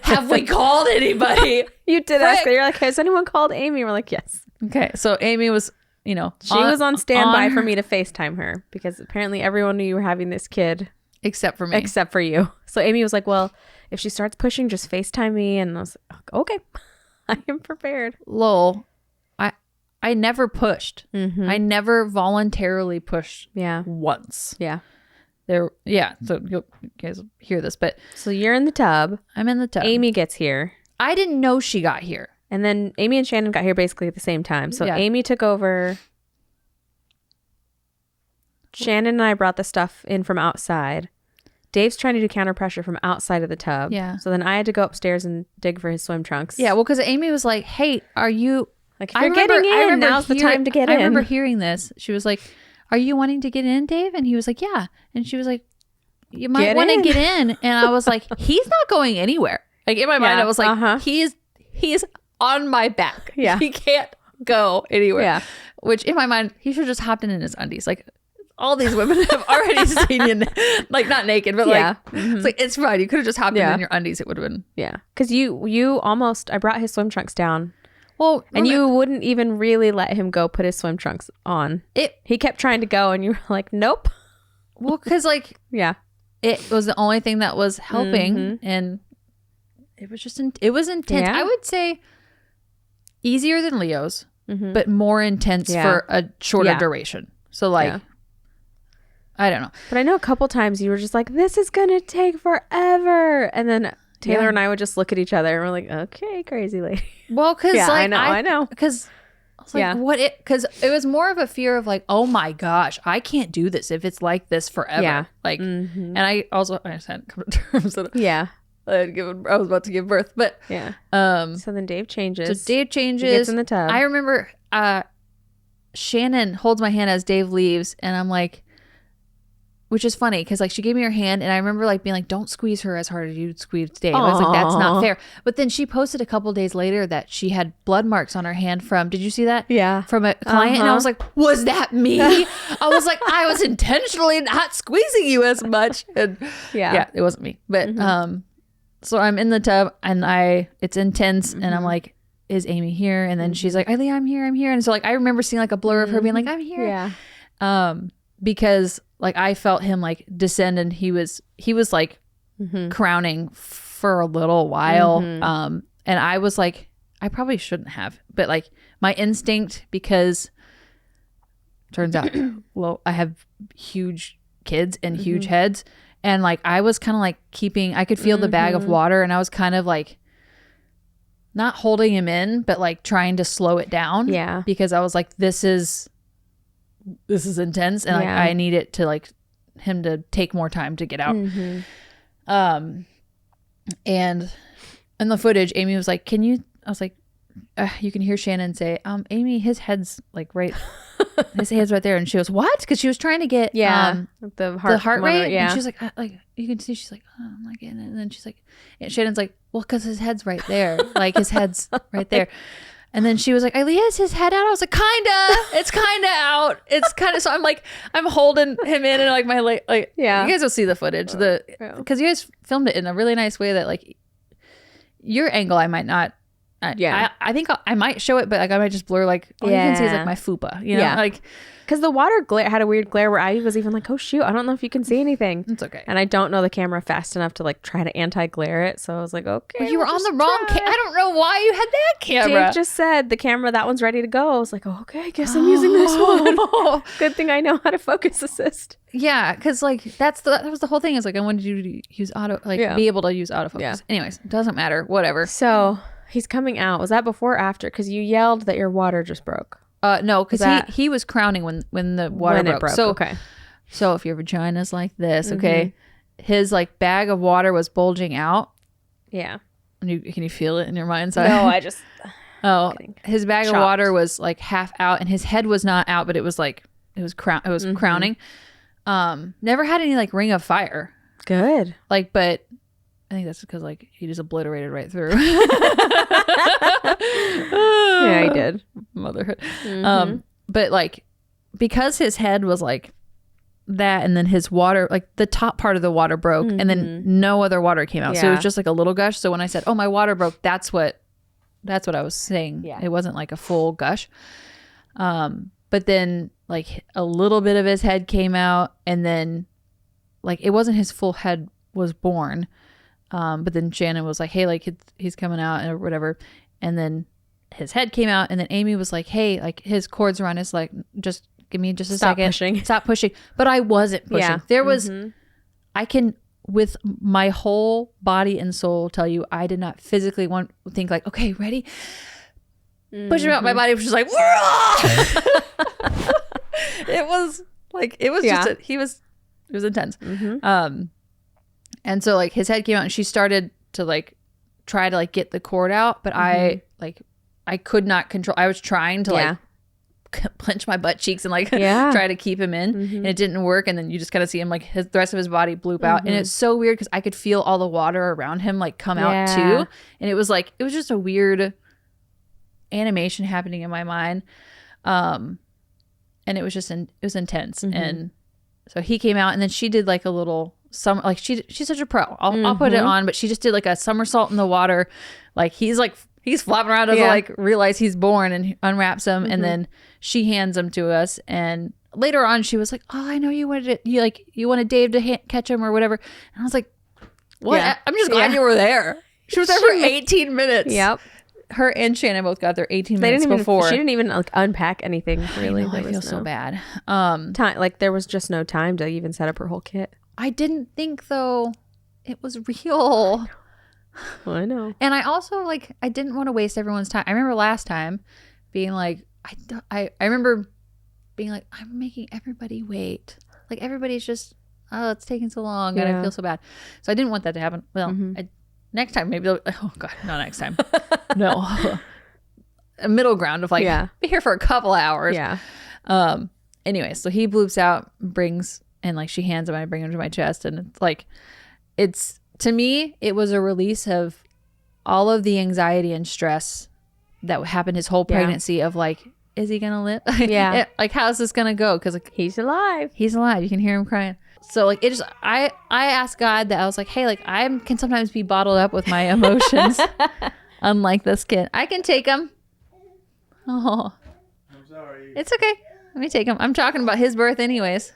have we called anybody? You did ask her. You're like, has anyone called Amy? We're like, yes. Okay. So Amy was, she was on standby for me to FaceTime her because apparently everyone knew you were having this kid. Except for me. Except for you. So Amy was like, well, if she starts pushing, just FaceTime me. And I was like, okay, I am prepared. Lol. I never pushed. I never voluntarily pushed once. Yeah. So you guys hear this, but so you're in the tub. I'm in the tub. Amy gets here. I didn't know she got here. And then Amy and Shannon got here basically at the same time. So Amy took over. Shannon and I brought the stuff in from outside. Dave's trying to do counter pressure from outside of the tub. Yeah. So then I had to go upstairs and dig for his swim trunks. Yeah. Well, because Amy was like, hey, are you... Like, if you're getting in, now's the time to get in. I remember hearing this. She was like, are you wanting to get in, Dave? And he was like, yeah. And she was like, you might want to get in. And I was like, he's not going anywhere. Like, in my mind, I was like, he's on my back. Yeah. He can't go anywhere. Yeah. Which, in my mind, he should have just hopped in his undies. Like, all these women have already seen you, like, not naked, but like, it's like, it's fine. You could have just hopped in your undies. It would have been. Yeah. Because you almost, I brought his swim trunks down. Well, and you wouldn't even really let him go put his swim trunks on. He kept trying to go, and you were like, nope. Well, because like, it was the only thing that was helping, and it was just, it was intense. I would say easier than Leo's, but more intense for a shorter duration. So like, I don't know. But I know a couple times you were just like, this is going to take forever. And then Taylor and I would just look at each other and we're like, okay, crazy lady. Well, because like, I know. Because I was like, because it was more of a fear of like, oh my gosh, I can't do this if it's like this forever. Yeah. Like, and I just hadn't come to terms with it. Yeah. I was about to give birth, but so then Dave changes. He gets in the tub. I remember Shannon holds my hand as Dave leaves, and I'm like, which is funny because like she gave me her hand, and I remember like being like, don't squeeze her as hard as you squeeze Dave. I was like, that's not fair. But then she posted a couple days later that she had blood marks on her hand from, did you see that? Yeah. From a client. And I was like, was that me? I was like, I was intentionally not squeezing you as much. And yeah, it wasn't me. But so I'm in the tub and it's intense, and I'm like, is Amy here? And then she's like, Aileeah, I'm here. And so like I remember seeing like a blur of her being like, I'm here. Yeah. Because like I felt him like descend, and he was like crowning for a little while. And I was like, I probably shouldn't have, but like my instinct, because turns out I have huge kids and huge heads, and like I was kind of like I could feel the bag of water, and I was kind of like not holding him in, but like trying to slow it down. Yeah. Because I was like, this is intense, and like I need it to like him to take more time to get out. And in the footage, Amy was like, I was like, you can hear Shannon say, Amy, his head's like his head's right there. And she goes, what? Because she was trying to get the heart rate. Yeah. And she's like you can see, she's like, oh, I'm not getting it. And then she's like, and Shannon's like, well, because his head's right there. Like his head's right there. And then she was like, Aileeah, is his head out? I was like, it's kind of out. It's kind of, so I'm like, I'm holding him in, and like my leg, like, you guys will see the footage, because you guys filmed it in a really nice way that like your angle, I might not, I think I might show it, but like I might just blur like, all you can see is like my fupa, you know, like. Because the water glare had a weird glare where I was even like, oh shoot, I don't know if you can see anything. It's okay. And I don't know the camera fast enough to like try to anti-glare it. So I was like, okay. But you were on the wrong I don't know why you had that camera. Dave just said the camera, that one's ready to go. I was like, oh, okay, I guess I'm using this one. Good thing I know how to focus assist. Yeah, because like that was the whole thing, is like I wanted you to use be able to use autofocus. Yeah. Anyways, doesn't matter, whatever. So he's coming out. Was that before or after? Because you yelled that your water just broke. No, because he was crowning when the water broke. So okay. So if your vagina's like this, okay, his like bag of water was bulging out. Yeah. Can you feel it in your mind's eye? No, I just. His bag of water was like half out, and his head was not out, but it was like it was crowning. Never had any like ring of fire. Good. Like, but I think that's because like he just obliterated right through. Yeah, he did. Motherhood. But like because his head was like that, and then his water, like the top part of the water broke, and then no other water came out. So it was just like a little gush. So when I said, oh, my water broke, that's what I was saying. Yeah. It wasn't like a full gush. But then like a little bit of his head came out, and then like it wasn't his full head was born. But then Shannon was like, hey, like he's coming out or whatever. And then his head came out, and then Amy was like, hey, like his cords around his, like, just give me just a second. Stop pushing. But I wasn't pushing. Yeah. There was, I can, with my whole body and soul, tell you, I did not physically think like, okay, ready? Push him out. My body was just like, it was like, it was just, it was intense. And so like his head came out, and she started to like try to like get the cord out, but I could not control. I was trying to like clench my butt cheeks and like try to keep him in, and it didn't work. And then you just kind of see him like the rest of his body bloop out, and it's so weird because I could feel all the water around him like come out too, and it was just a weird animation happening in my mind, and it was just it was intense. And so he came out, and then she did like a little like she's such a pro. I'll put it on, but she just did like a somersault in the water, like he's flopping around, doesn't like realize he's born, and unwraps him, and then she hands him to us. And later on, she was like, "Oh, I know you wanted Dave to catch him or whatever." And I was like, "What? Yeah. I'm just glad you were there." She was there for 18 minutes. Yep. Her and Shannon both got there 18 minutes before. She didn't even like unpack anything. Really, I feel so bad. Time, like there was just no time to even set up her whole kit. I didn't think though it was real. Well, I know. And I also like, I didn't want to waste everyone's time. I remember last time being like, I remember being like, I'm making everybody wait. Like everybody's just, oh, it's taking so long, and I feel so bad. So I didn't want that to happen. Well, next time maybe. Oh God, not next time. No, a middle ground of like, be here for a couple hours. Yeah. Anyway, so he bloops out, brings, and like she hands him, I bring him to my chest, and it's like, to me, it was a release of all of the anxiety and stress that happened his whole pregnancy of like, is he gonna live? Yeah. Like, how's this gonna go? Because like he's alive. You can hear him crying. So like it just, I asked God that. I was like, hey, like I can sometimes be bottled up with my emotions, unlike this kid. I can take him. Oh, I'm sorry. It's okay. Let me take him. I'm talking about his birth, anyways.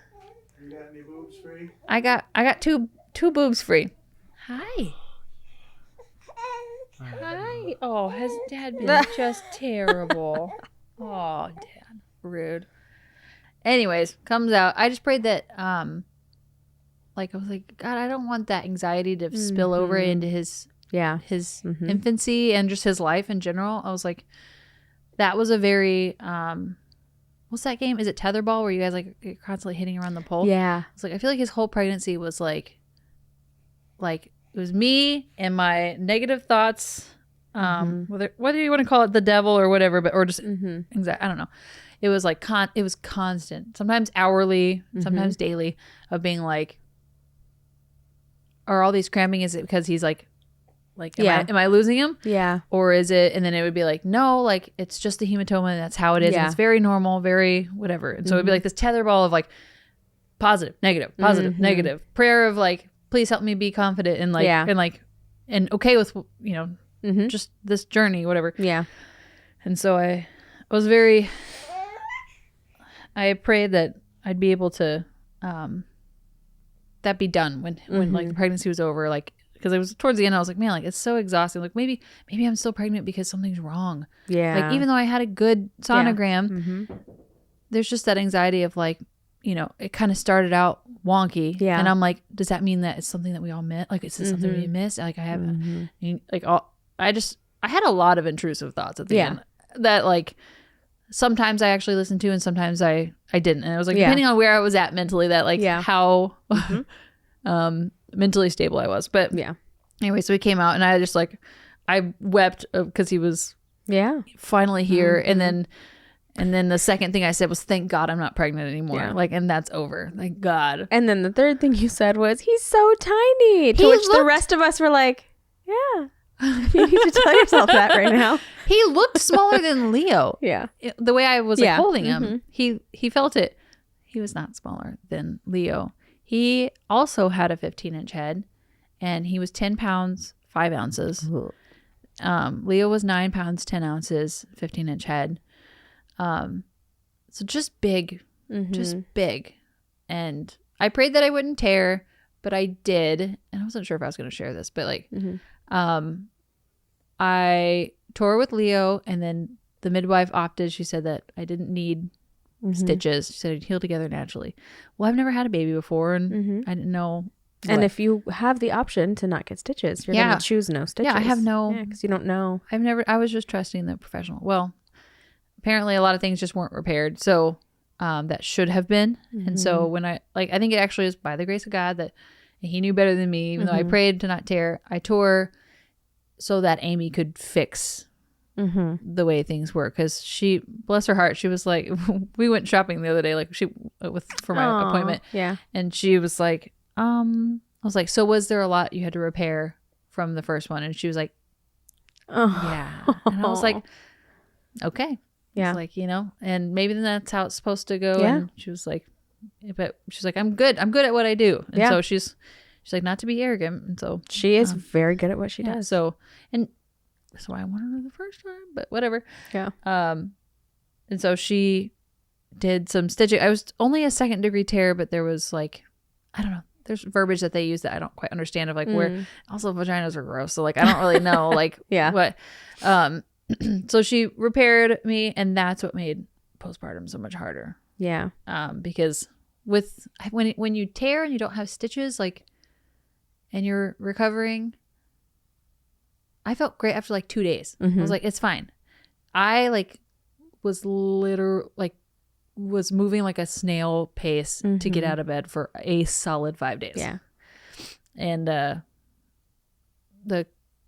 You got any boobs free? I got two boobs free. Hi. Hi. Oh, has Dad been just terrible? Oh, Dad. Rude. Anyways, comes out. I just prayed that, like, I was like, God, I don't want that anxiety to spill over into his infancy and just his life in general. I was like, that was a very, what's that game? Is it tetherball where you guys like you're constantly hitting around the pole? Yeah. It's like, I feel like his whole pregnancy was like it was me and my negative thoughts, whether you want to call it the devil or whatever, but or just anxiety, I don't know. It was like it was constant, sometimes hourly, sometimes daily, of being like, are all these cramping? Is it because he's like am I losing him? Yeah. Or is it? And then it would be like, no, like it's just the hematoma, and that's how it is. And it's very normal, very whatever. And so it'd be like this tetherball of like positive, negative, negative, prayer of like, please help me be confident and like, and okay with, just this journey, whatever. Yeah. And so I prayed that I'd be able to, that be done when like the pregnancy was over, like, because it was towards the end, I was like, man, like it's so exhausting. Like maybe I'm still pregnant because something's wrong. Yeah. Like even though I had a good sonogram, there's just that anxiety of like, it kind of started out wonky. Yeah. And I'm like, does that mean that it's something that we all missed? Like, is this something we missed? Like I have, I had a lot of intrusive thoughts at the end that like sometimes I actually listened to and sometimes I didn't. And it was like, depending on where I was at mentally, that like how, mentally stable I was. But anyway, so he came out and I just like, I wept because he was finally here. And then the second thing I said was, thank God I'm not pregnant anymore. Like, and that's over. Thank God. And then the third thing you said was, he's so tiny. To which the rest of us were like, yeah. You need to tell yourself that right now. He looked smaller than Leo. Yeah. The way I was like holding him, he felt it. he was not smaller than Leo. He also had a 15-inch head, and he was 10 pounds, 5 ounces. Leo was 9 pounds, 10 ounces, 15-inch head. So just big, just big. And I prayed that I wouldn't tear, but I did. And I wasn't sure if I was going to share this, but like, I tore with Leo, and then the midwife opted. She said that I didn't need stitches. She said it'd heal together naturally. Well, I've never had a baby before, and I didn't know. And if you have the option to not get stitches, you're going to choose no stitches. Yeah, I have no. Yeah, because you don't know. I was just trusting the professional. Well, apparently a lot of things just weren't repaired. So that should have been. And so when I think it actually is by the grace of God that he knew better than me, even though I prayed to not tear. I tore so that Amy could fix the way things were, because she, bless her heart, she was like, we went shopping the other day, like for my appointment, and she was like, I was like, so was there a lot you had to repair from the first one? And she was like, yeah. And I was like, okay, it's like, and maybe then that's how it's supposed to go. And she was like, but she's like, I'm good at what I do. And so she's like, not to be arrogant, and so she is very good at what she does. So that's why I wanted her the first time, but whatever. Yeah. And so she did some stitching. I was only a 2nd degree tear, but there was like, I don't know, there's verbiage that they use that I don't quite understand of like where, also vaginas are gross. So like, I don't really know like what, so she repaired me, and that's what made postpartum so much harder. Yeah. Because when you tear and you don't have stitches, like, and you're recovering, I felt great after like 2 days. I was like, it's fine. I like was was moving like a snail pace to get out of bed for a solid 5 days. Yeah. And the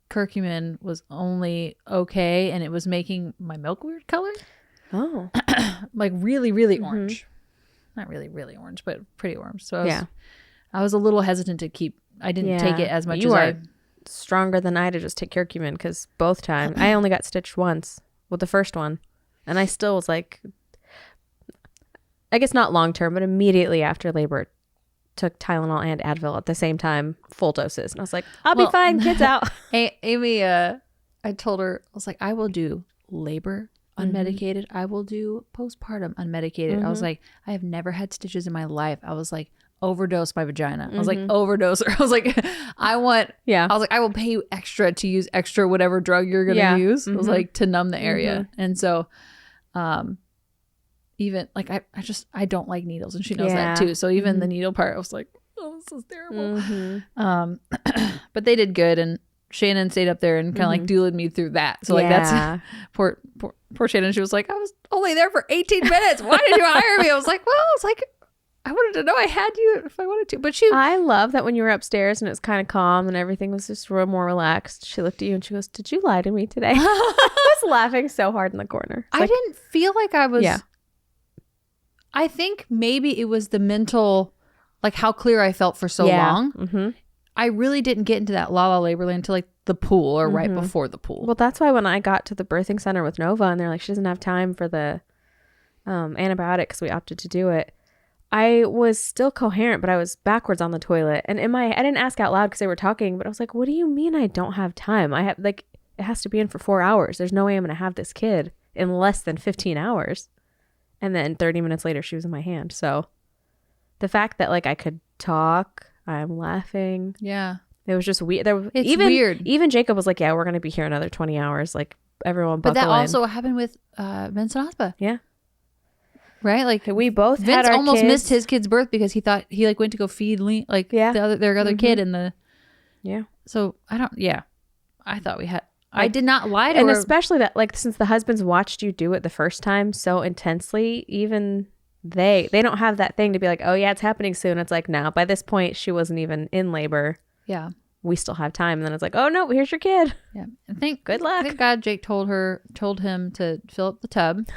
curcumin was only okay, and it was making my milk weird color. Oh. Like really, really orange. Not really, really orange, but pretty orange. So I was a little hesitant to keep. I didn't take it as much as I. Stronger than I to just take curcumin, because both times I only got stitched once with the first one, and I still was like, I guess not long term, but immediately after labor took Tylenol and Advil at the same time, full doses, and I was like, I'll be fine, kids out. Amy, I told her, I was like, I will do labor unmedicated, I will do postpartum unmedicated. I was like, I have never had stitches in my life. I was like, overdose my vagina. I was like, overdose her. I was like, I was like, I will pay you extra to use extra whatever drug you're gonna use. I was like, to numb the area. And so even like I don't like needles, and she knows that too. So even the needle part, I was like, oh, this is terrible. But they did good, and Shannon stayed up there and kind of like dueled me through that. So like that's poor Shannon. She was like, I was only there for 18 minutes. Why did you hire me? I was like, I wanted to know I had you if I wanted to. But I love that when you were upstairs and it was kind of calm and everything was just real more relaxed, she looked at you and she goes, did you lie to me today? I was laughing so hard in the corner. I didn't feel like I was. Yeah. I think maybe it was the mental, like how clear I felt for so long. I really didn't get into that la labor land until like the pool or right before the pool. Well, that's why when I got to the birthing center with Nova and they're like, she doesn't have time for the antibiotic because we opted to do it. I was still coherent, but I was backwards on the toilet. And I didn't ask out loud because they were talking, but I was like, what do you mean I don't have time? I have like, it has to be in for 4 hours. There's no way I'm going to have this kid in less than 15 hours. And then 30 minutes later, she was in my hand. So the fact that like I could talk, I'm laughing. Yeah. It was just weird. It's weird. Even Jacob was like, yeah, we're going to be here another 20 hours. Like everyone buckle in. But that also happened with Vince and Aspa. Yeah. Right? Like we both Vince had our almost kids. Missed his kid's birth because he thought he like went to go feed their other kid in the. Yeah. So I thought we had. I did not lie to her. And especially that, like, since the husbands watched you do it the first time so intensely, even they don't have that thing to be like, oh yeah, it's happening soon. It's like, no, by this point she wasn't even in labor. Yeah. We still have time. And then it's like, oh no, here's your kid. Yeah. Good luck. Thank God Jake told him to fill up the tub.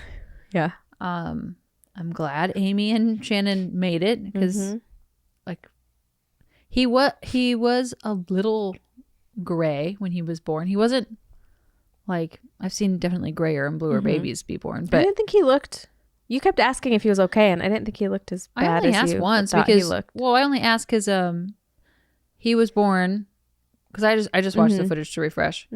Yeah. I'm glad Amy and Shannon made it because like he was a little gray when he was born. He wasn't like, I've seen definitely grayer and bluer babies be born, but I didn't think he looked You kept asking if he was okay, and I didn't think he looked as bad as you. I only asked once because I only asked because he was born because I just watched the footage to refresh.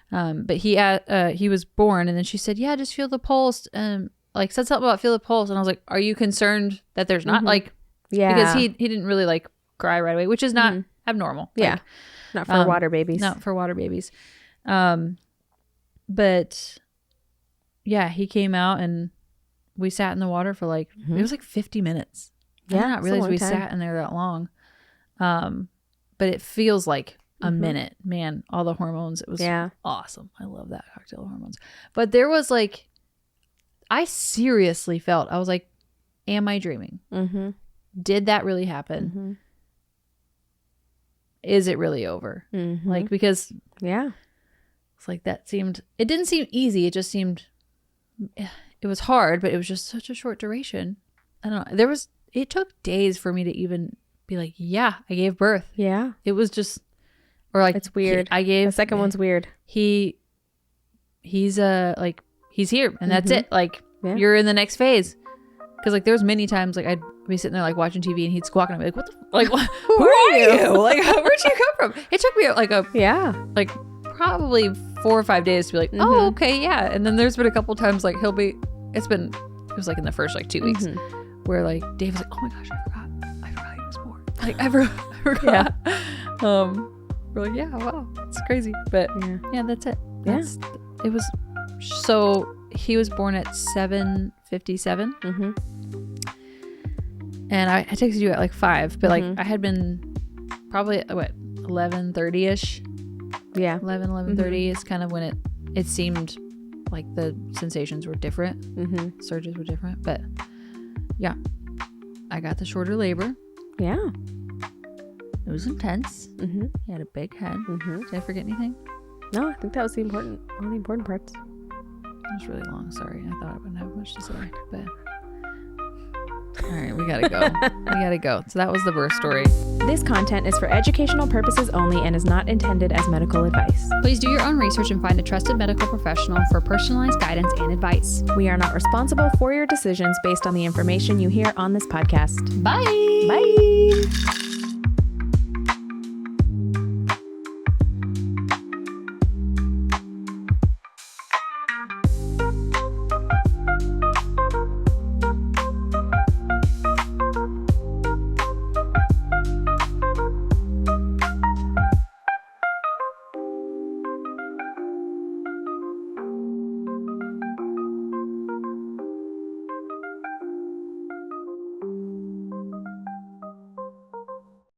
But he was born, and then she said, "Yeah, just feel the pulse," like said something about feel the pulse, and I was like, "Are you concerned that there's not like?" Yeah, because he didn't really like cry right away, which is not abnormal. Yeah, like, not for water babies. Not for water babies. But yeah, he came out and we sat in the water for like it was like 50 minutes. I did not realize we sat in there that long. But it feels like a minute. Man, all the hormones. It was awesome. I love that cocktail of hormones. But there was like, I seriously felt, I was like, am I dreaming? Did that really happen? Is it really over? Like, because it's like it didn't seem easy. It just seemed, it was hard, but it was just such a short duration. I don't know. It took days for me to even be like, yeah, I gave birth. Yeah. It was just, or like, it's weird. The second one's weird. He's like, he's here and that's it. Like, you're in the next phase. Cause like, there's many times like I'd be sitting there like watching TV and he'd squawk and I'd be like, what the, like, who are you? Like, where'd you come from? It took me like probably 4 or 5 days to be like, oh, okay. Yeah. And then there's been a couple times like it was like in the first like 2 weeks where like Dave was like, oh my gosh, I forgot he was born. Like I forgot. We're like, yeah, wow, it's crazy. But yeah, that's it. It was so he was born at 7:57. And I texted you at like 5, but like I had been probably 11:30ish. Yeah, 11:30 is kind of when it seemed like the sensations were different. Surges were different, but yeah, I got the shorter labor. Yeah, it was intense. He had a big head. Did I forget anything? No, I think that was one of the important parts. It was really long. Sorry, I thought I wouldn't have much to say, but all right, we gotta go. So that was the birth story. This content is for educational purposes only and is not intended as medical advice. Please do your own research and find a trusted medical professional for personalized guidance and advice. We are not responsible for your decisions based on the information you hear on this podcast. Bye.